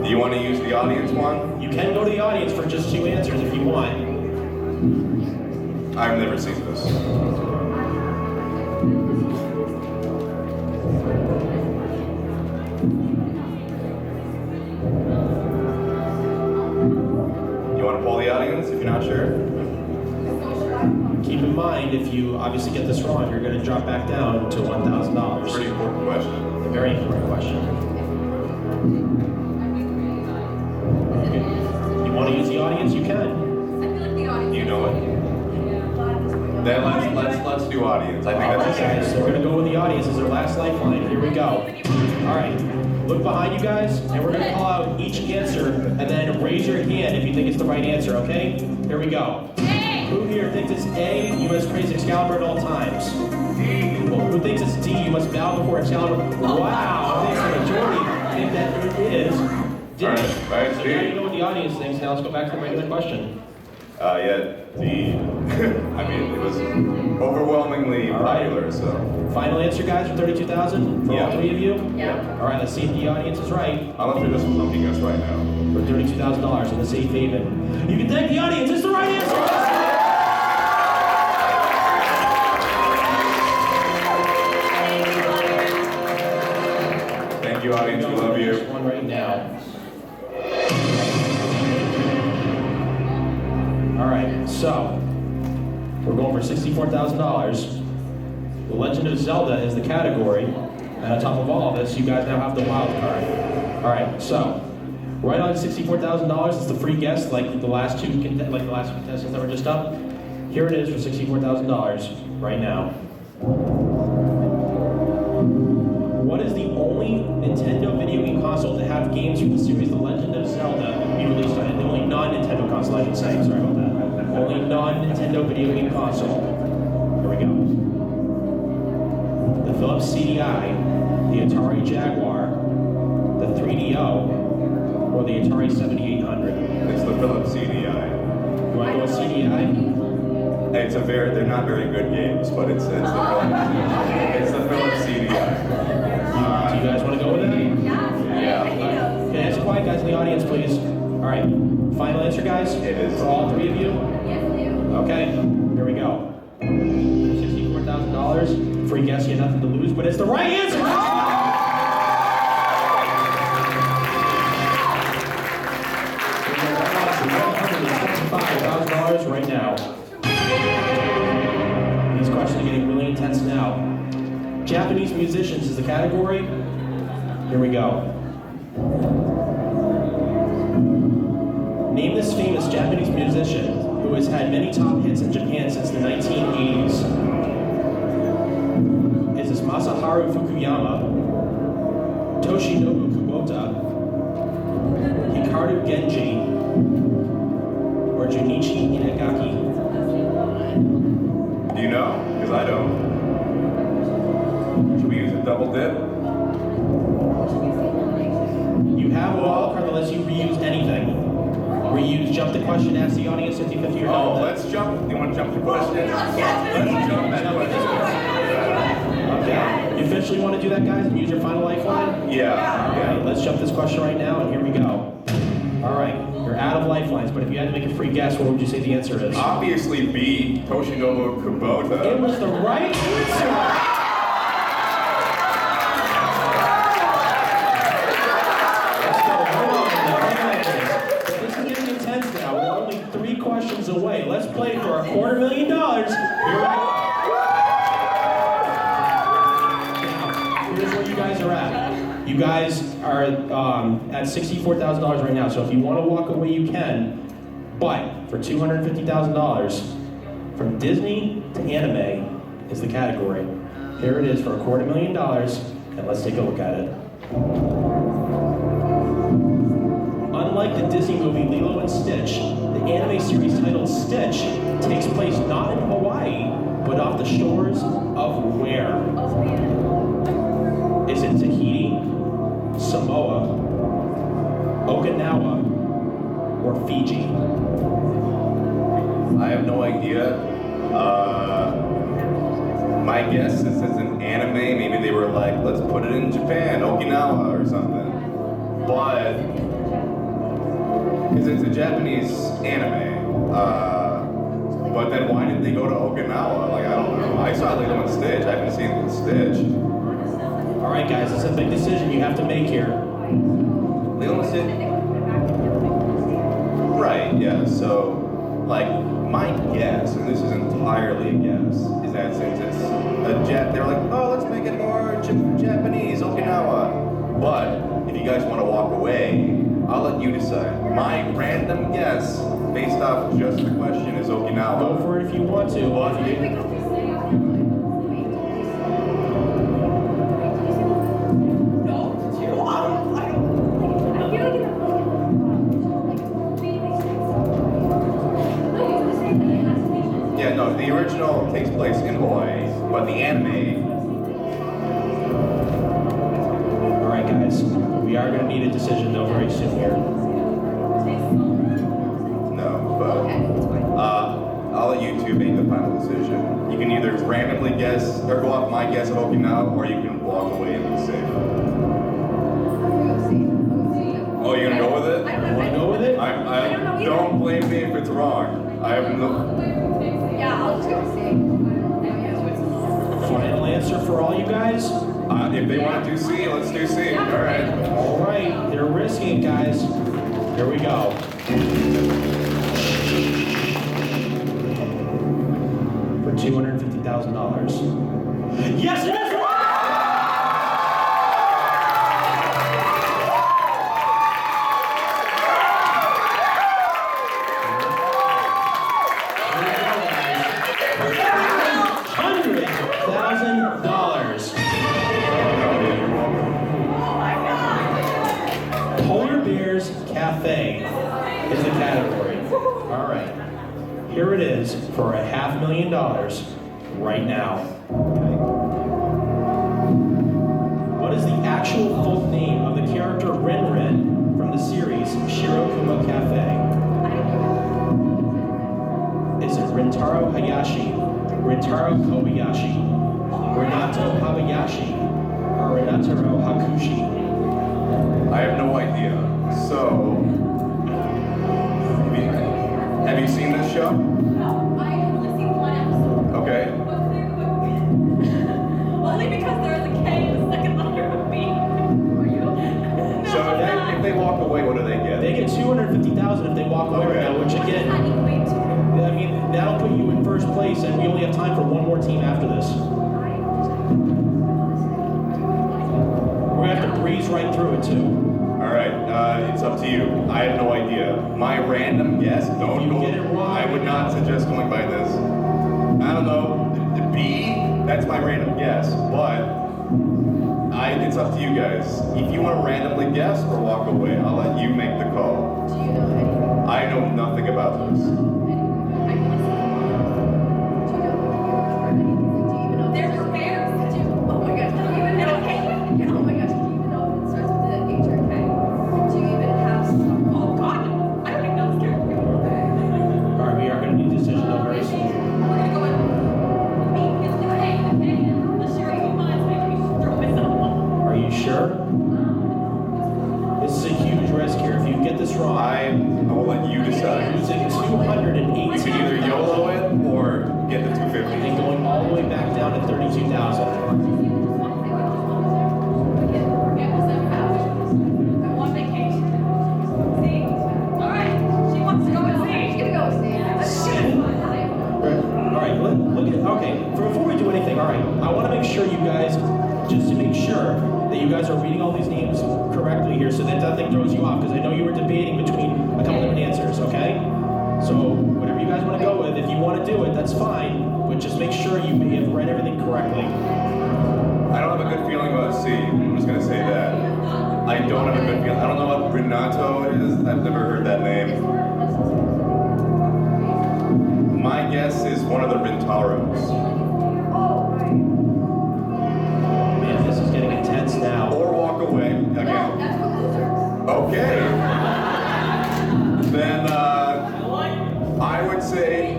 Do you want to use the audience one? You can go to the audience for just 2 answers if you want. I've never seen this. You want to poll the audience if you're not sure? Keep in mind, if you obviously get this wrong, you're going to drop back down to $1,000. Pretty important question. A very important question. You want to use the audience? You can. I feel like the audience. You know it? Then let's do audience. I think All right, that's guys, so we're going to go with the audience as our last lifeline. Here we go. All right, look behind you guys, and we're going to call out each answer, and then raise your hand if you think it's the right answer, okay? Here we go. Who here thinks it's A, you must praise Excalibur at all times? D. Well, who thinks it's D, you must bow before Excalibur? Wow, I think the majority think that it is D. All right, So D. now you know what the audience thinks. Now let's go back to the regular question. Yeah, D. I mean, it was overwhelmingly popular, so. Final answer, guys, for 32,000 for all Yeah. 3 of you? Yeah. All right, let's see if the audience is right. I'm up for this lumping us right now. For $32,000 in the safe haven. You can thank the audience. It's the right answer. Thank you, audience. We love you. One right now. All right, so we're going for $64,000. The Legend of Zelda is the category, and on top of all of this, you guys now have the wild card. All right, so right on $64,000 is the free guest, like the last two contestants that were just up. Here it is for $64,000 right now. What is the only Nintendo video game console to have games from the series The Legend of Zelda be released on it? The only non-Nintendo console, I should say. Sorry about that. Only non-Nintendo video game console. Here we go. The Philips CDI, the Atari Jaguar, the 3DO, or the Atari 7800. It's the Philips CDI. You want to go with CDI? They're not very good games, but it's the Philips CDI. Do you guys want to go with it? Yeah. Okay, that's quiet, guys in the audience, please. All right, final answer, guys? It is. For all 3 of you? Yes, you. Okay, here we go. $64,000. Free guess, you have nothing to lose, but it's the right answer! $155,000 right now. These questions are getting really intense now. Japanese musicians is the category. Here we go. Name this famous Japanese musician who has had many top hits in Japan since the 1980s. Is this Masaharu Fukuyama, Toshinobu Kubota, Hikaru Genji, or Junichi Inagaki? Do you know? Because I don't. Should we use a double dip? You have a wild card unless you reuse anything. Reuse, jump the question, ask the audience 50-50 or Oh, not. let's jump. You want to jump the question? Let's jump that question. Okay. You officially want to do that, guys, and use your final lifeline? Yeah. All right, let's jump this question right now, and here we go. All right, you're out of lifelines, but if you had to make a free guess, what would you say the answer is? Obviously, B. Toshinobu It Kubota. was the right answer! Let's go, hold on now, hold on. This is getting intense now, we're only 3 questions away. Let's play for our $250,000. Here we go. Here's where you guys are at. You guys are at $64,000 right now, so if you want to walk away, you can. But for $250,000, from Disney to anime, is the category. Here it is for $250,000, and let's take a look at it. Unlike the Disney movie Lilo and Stitch, the anime series titled Stitch takes place not in Hawaii, but off the shores of where? Is it Tahiti, Samoa, Okinawa, or Fiji? I have no idea. My guess is it's an anime. Maybe they were like, let's put it in Japan, Okinawa, or something. But because it's a Japanese anime. But then why did they go to Okinawa? Like, I don't know. I saw Lilo and Stitch. I haven't seen Stitch. All right, guys, it's a big decision you have to make here. Lilo and Stitch. Right. Yeah. So, like, my guess, and this is entirely a guess, is that since it's a they're like, oh, let's make it more Japanese, Okinawa. But if you guys want to walk away, I'll let you decide. My random guess, based off just the question, is Okinawa. Go for it if you want to. But If you- yeah, no, the original takes place in Hawaii, but the anime. All right, guys, we are going to need a decision though very soon here. No, but I'll let you two make the final decision. You can either randomly guess or go off my guess of Okinawa, or you can walk away and be safe. Oh, you're gonna go with it? You want to go with it? I don't blame me if it's wrong. I have no. Yeah, I'll just go see. Final answer for all you guys? If they want to do C, let's do C. All right. All right, they're risking it, guys. Here we go. For $250,000. Yes, it is! $100,000. Polar Bears Cafe is the category. All right. Here it is for $500,000 right now. What is the actual full name of the character Ren Ren from the series Shirokuma Cafe? Is it Rintaro Hayashi, Rintaro Kobayashi, Renato Habayashi, or Renataro Hakushi? I have no idea. So, have you seen this show? No, I have only seen one episode. Okay. Only because there is a K in the second letter of B. So if they walk away, what do they get? They get $250,000 if they walk away right now, which again, I mean, that'll put you in first place, and we only have time for one more team after this. We're gonna have to breeze right through it too. All right, it's up to you. I have no idea. My random guess, don't you go. get it wrong- I would not suggest going by this. I don't know. The B, that's my random guess, but it's up to you guys. If you want to randomly guess or walk away, I'll let you make the call. Do you know anything? I know nothing about this. There's bears. Oh my gosh, do you even know? Oh my gosh, do you even know if it starts with an H or a K? Do you even have some? Oh god, I don't even know this character. All right, we are gonna need a decision though very soon. We're gonna go with B. It's the K. The sharing of minds making me throw myself off. Are you sure? This is a huge risk here. If you get this wrong, I will let you decide. losing It's 280 either YOLO it or get the 250. and going all the way back down to 32,000. Forget the 7,000. I want vacation. See? All right. She wants to go with C. She's gonna go with C. All right, look at it. Okay, before we do anything, all right, I want to make sure you guys, just to make sure that you guys are reading all these names correctly here, so that nothing throws you off, because I know you were debating between a couple different answers. Okay, so whatever you guys want to go with, if you want to do it, that's fine. But but just make sure you have read everything correctly. I don't have a good feeling about C. I'm just gonna say that. I don't have a good feeling. I don't know what Renato is. I've never heard that name. My guess is one of the Rintaros. Oh, right. Man, this is getting intense now. Or walk away again. No, that's for losers. Okay. Then I would say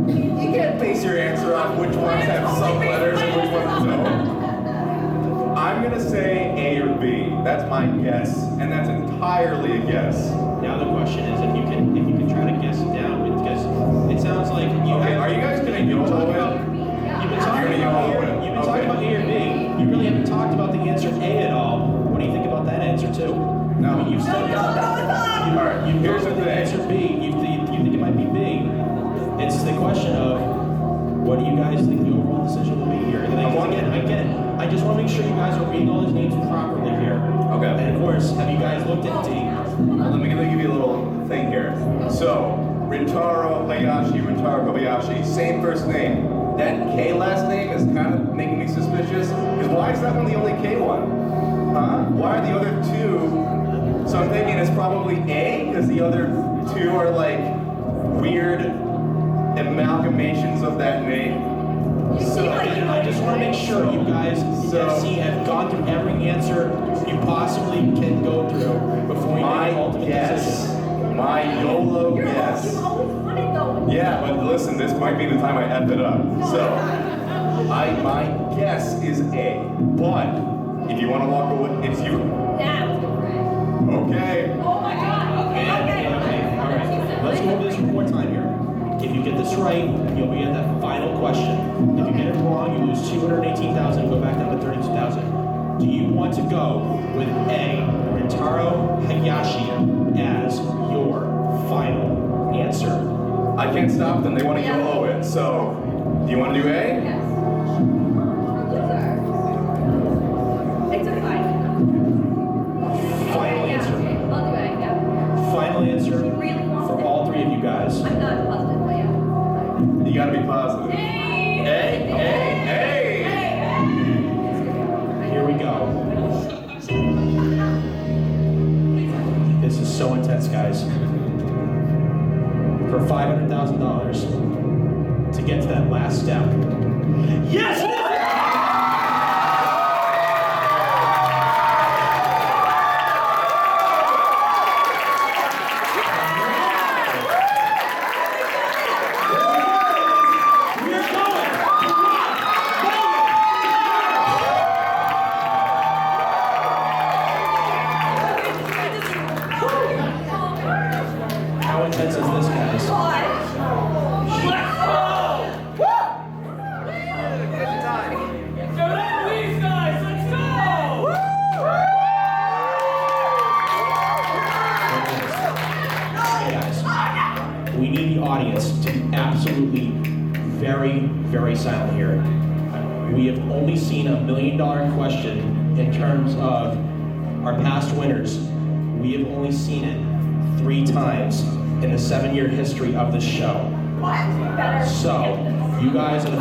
you can't base your answer on which ones have some letters and which ones don't. I'm gonna say A or B. That's my guess, and that's entirely a guess. Now the question is if you can try to guess it down, because it sounds like you Okay, have. are you guys gonna YOLO it? You've been talking You're gonna about YOLO it. you've been talking about A or B. You really haven't talked about the answer A at all. What do you think about that answer too? No. I mean, you've said All right, here's the thing. Answer B. You think it might be B. It's the question of what do you guys think the overall decision will be here? And again, I just want to make sure you guys are reading all these names properly here. Okay. And of course, have you guys looked at D? Let me give you a little thing here. So, Rintaro Hayashi, Rintaro Kobayashi, same first name. That K last name is kind of making me suspicious. Because why is that one the only K one? Huh? Why are the other two? So I'm thinking it's probably A, because the other two are like weird amalgamations of that name. So again, I just want to make sure you guys have gone through every answer you possibly can go through before you make an ultimate decision. My YOLO You guess. always want it though. Yeah, but listen, this might be the time I F it up. So, my guess is A. But, if you want to walk away, if you... That was good, Fred. Okay. Oh my God. Okay. Okay, all right. Let's go over this one more time here. If you get this right, you'll be at that final question. If you get it wrong, you lose 218,000 and go back down to 32,000. Do you want to go with A, Rintaro Hayashi, as your final answer? I can't stop them. They want to YOLO it. So, do you want to do A? Yes. Loser. It's a fight. Final answer. Okay, I'll do it. Yeah. Final answer Really wants for it. all three of you guys. I'm not positive, but yeah. You got to be positive. Hey. Hey! Here we go. This is so intense, guys. For $500,000 to get to that last step. Yes! We're going to How intense is this, guys? Hey, guys. We need the audience to be absolutely very, very silent here. We have only seen $1 million question in terms of our past winners. We have only seen it 3 times in the 7-year history of this show. So, you guys are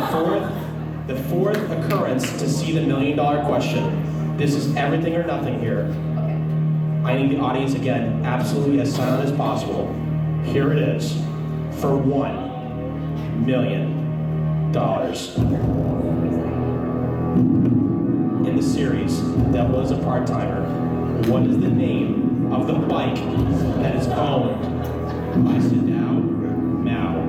the fourth occurrence to see the $1 million question. This is everything or nothing here. I need the audience again, absolutely as silent as possible. Here it is, for $1 million. In the series that was a part-timer, what is the name of the bike that is owned by Sadao Mao?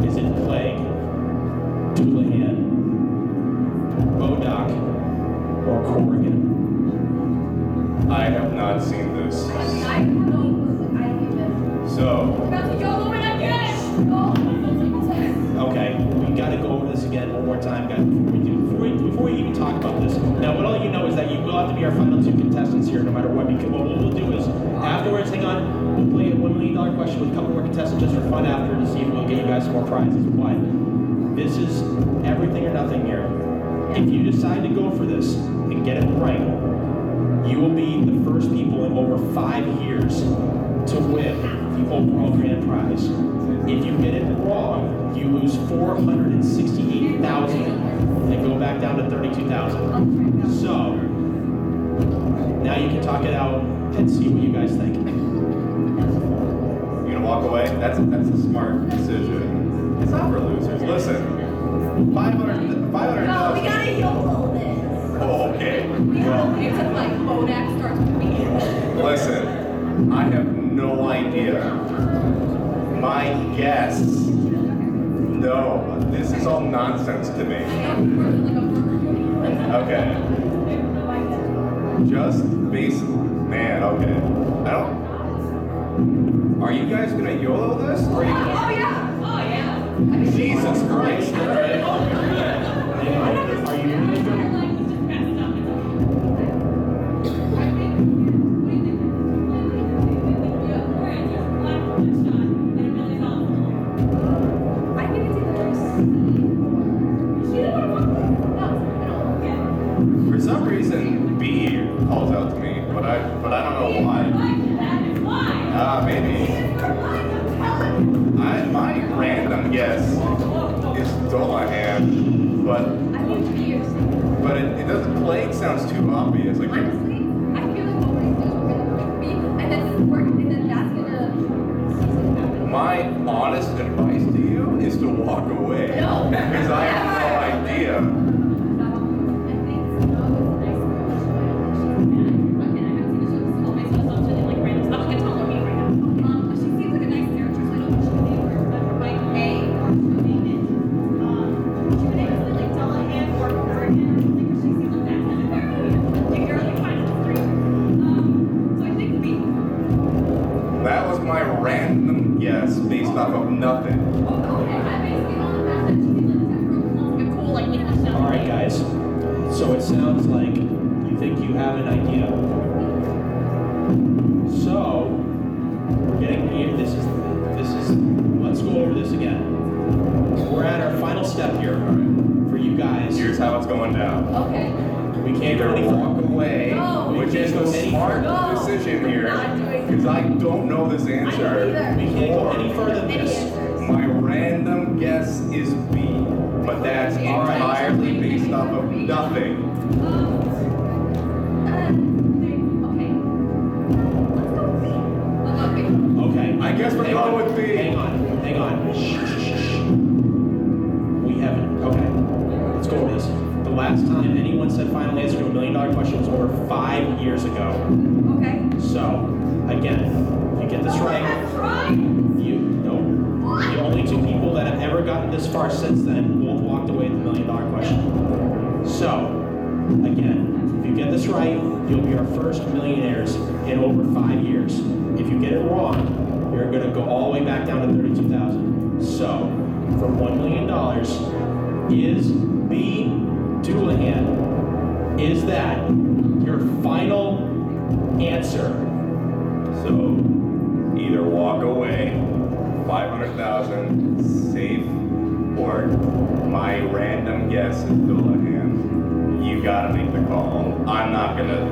Is it Plague, Doulahan, Bodoc, or Corrigan? I have not seen this. I don't even. So, About to YOLO it again. Oh. Okay, we got to go over this again one more time, guys. Before we even talk about this. Now, what I'll let you know is that you will have to be our final 2 contestants here, no matter what. Because what we'll do is afterwards, hang on, we'll play a $1 million question with a couple more contestants just for fun after to see if we'll get you guys some more prizes. But this is everything or nothing here. If you decide to go for this and get it right, you will be the first people in over 5 years to win the overall grand prize. If you get it wrong, you lose $468,000 and go back down to $32,000. So now you can talk it out and see what you guys think. You gonna walk away? That's a smart decision. It's not for losers. Listen, 500,000. No, we gotta YOLO this. Oh, okay. Well, It's like Bodak starts with me. listen, I have no idea. My guess. No, this is all nonsense to me. Okay. Just man, okay. I don't. Are you guys gonna YOLO this? Or are you Oh yeah. Oh yeah. I mean, Jesus Christ. Are you For some reason, B calls out to me, but I don't know why. Maybe. My random guess is Dolahan, but it doesn't play. It sounds too obvious. Like Honestly, I feel like nobody's knows what we're gonna be, and then that's gonna my honest advice to you is to walk away. No. Because I have no idea. That was my random guess based off of nothing. all right, guys? So it sounds like you think you have an idea. So we're getting here. This is. Let's go over this again. We're at our final step here for you guys. Here's how it's going down. Okay. We can't go Either any walk further. away, No. which is the smart No. decision here, Not doing because I don't know this I don't answer. either. We can't go Or any further than Any this. answers. my random guess is B, but that's All right. entirely based off of nothing. Okay. Let's go with B. Let's go with B. Okay. I guess we're Hang going on. with B. Hang on. Shh. We haven't. Okay. Let's go over this. The last time anyone said final answer to $1 million question was over 5 years ago. Okay. So, again, if you get this right, That's right. the only 2 people that have ever gotten this far since then both walked away with the $1 million question. So, again, if you get this right, you'll be our first millionaires in over 5 years. If you get it wrong, you're going to go all the way back down to $32,000. So, for $1 million, is B. Doulahan, is that your final answer? So either walk away, 500,000 safe, or my random guess is Dolahan. You gotta make the call. I'm not gonna.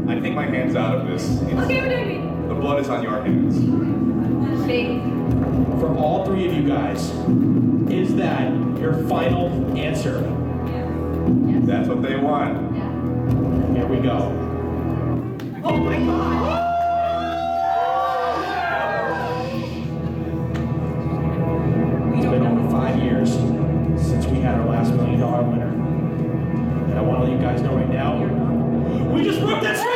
I take my hands out of this. Okay, we're doing The blood is on your hands. B. B. For all 3 of you guys, is that your final answer? Yes. That's what they want. Yeah. Here we go. Oh my God. It's been over 5 years since we had our last $1 million winner. And I want to let you guys know right now, we just broke that streak!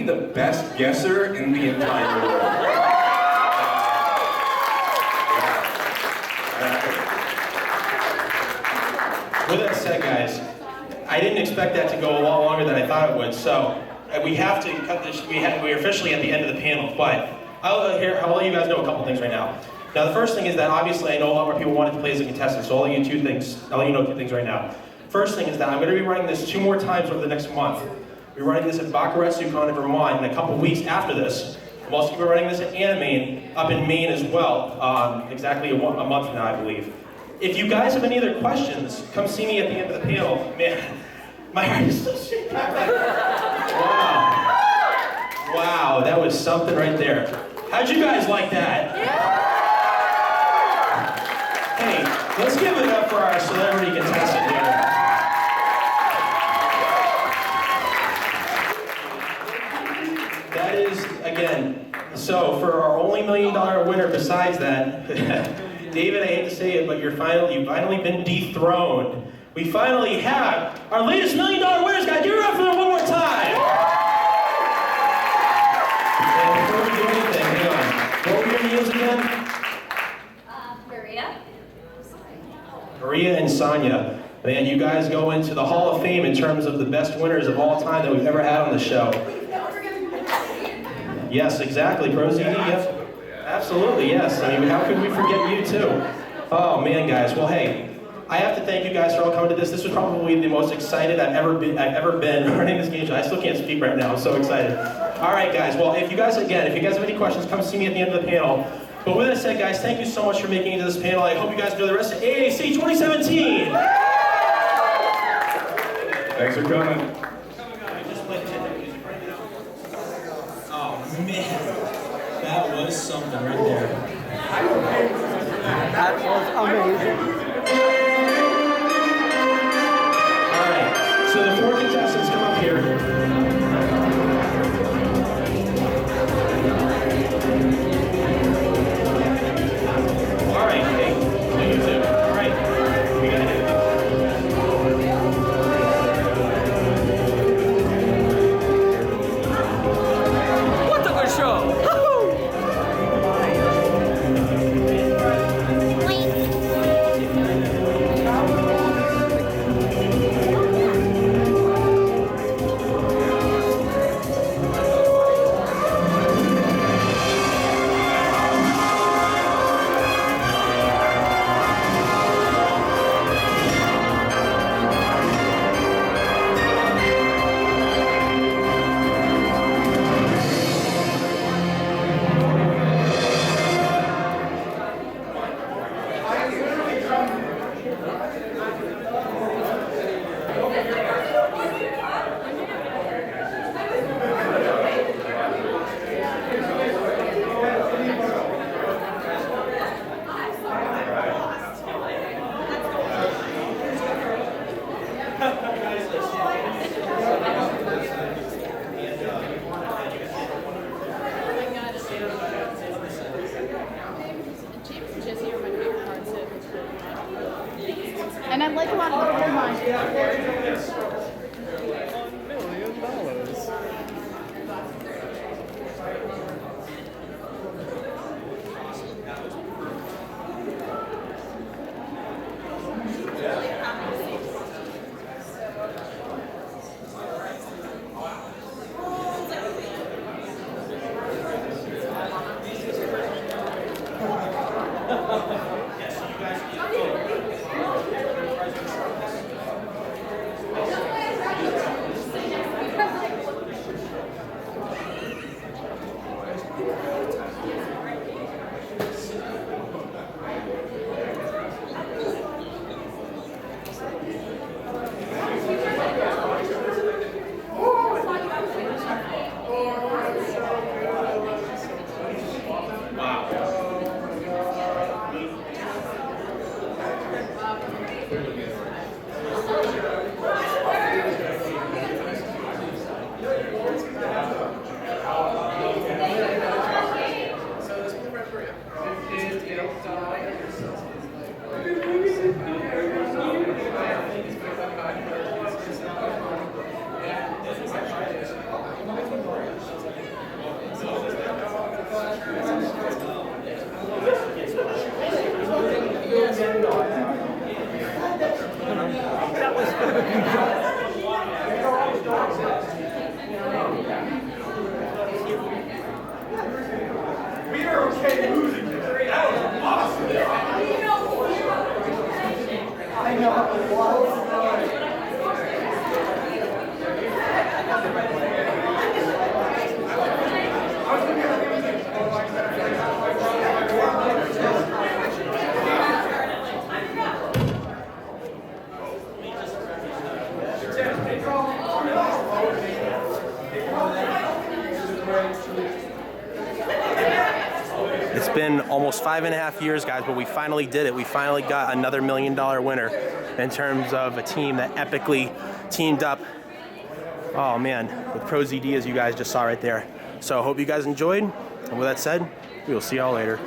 the best guesser in the entire world. With that said, guys, I didn't expect that to go a lot longer than I thought it would, so we have to cut this. We're officially at the end of the panel, but I'll let you guys know a couple things right now. Now, the first thing is that obviously I know a lot more people wanted to play as a contestant, so I'll let you know two things right now. First thing is that I'm going to be running this 2 more times over the next month. We're running this at Bakuretsu-Con in Vermont in a couple weeks after this. I'm also going to be running this at Animaine up in Maine as well, exactly a month from now, I believe. If you guys have any other questions, come see me at the end of the panel. Man, my heart is still shaking. Wow. Wow, that was something right there. How'd you guys like that? Hey, let's give it up for our celebrity contestant here. That is, again, so for our only $1 million winner besides that, David, I hate to say it, but you've finally been dethroned. We finally have our latest $1 million winners, guys. Give it up for them one more time. And before we do anything, hang on. What were your names again? Maria. Maria and Sonia. Man, you guys go into the Hall of Fame in terms of the best winners of all time that we've ever had on the show. Yes, exactly. ProZD, yep. Absolutely, yes. I mean, how could we forget you too? Oh man, guys. Well, hey, I have to thank you guys for all coming to this. This was probably the most excited I've ever been running this game show. I still can't speak right now. I'm so excited. All right, guys. Well, if you guys have any questions, come see me at the end of the panel. But with that said, guys, thank you so much for making it to this panel. I hope you guys enjoy the rest of AAC 2017. Thanks for coming. Oh man. That was something right there. That was amazing. All right, so the 4 contestants come up here. All right, hey, you two. All right, we gotta hit it. What a good show! And I like a lot of the hormones. $1 million. We are okay losing this. That was awesome. I know. It's been almost 5.5 years, guys, but we finally did it. We finally got another $1 million winner in terms of a team that epically teamed up, oh man, with ProZD, as you guys just saw right there. So I hope you guys enjoyed. And with that said, we will see y'all later.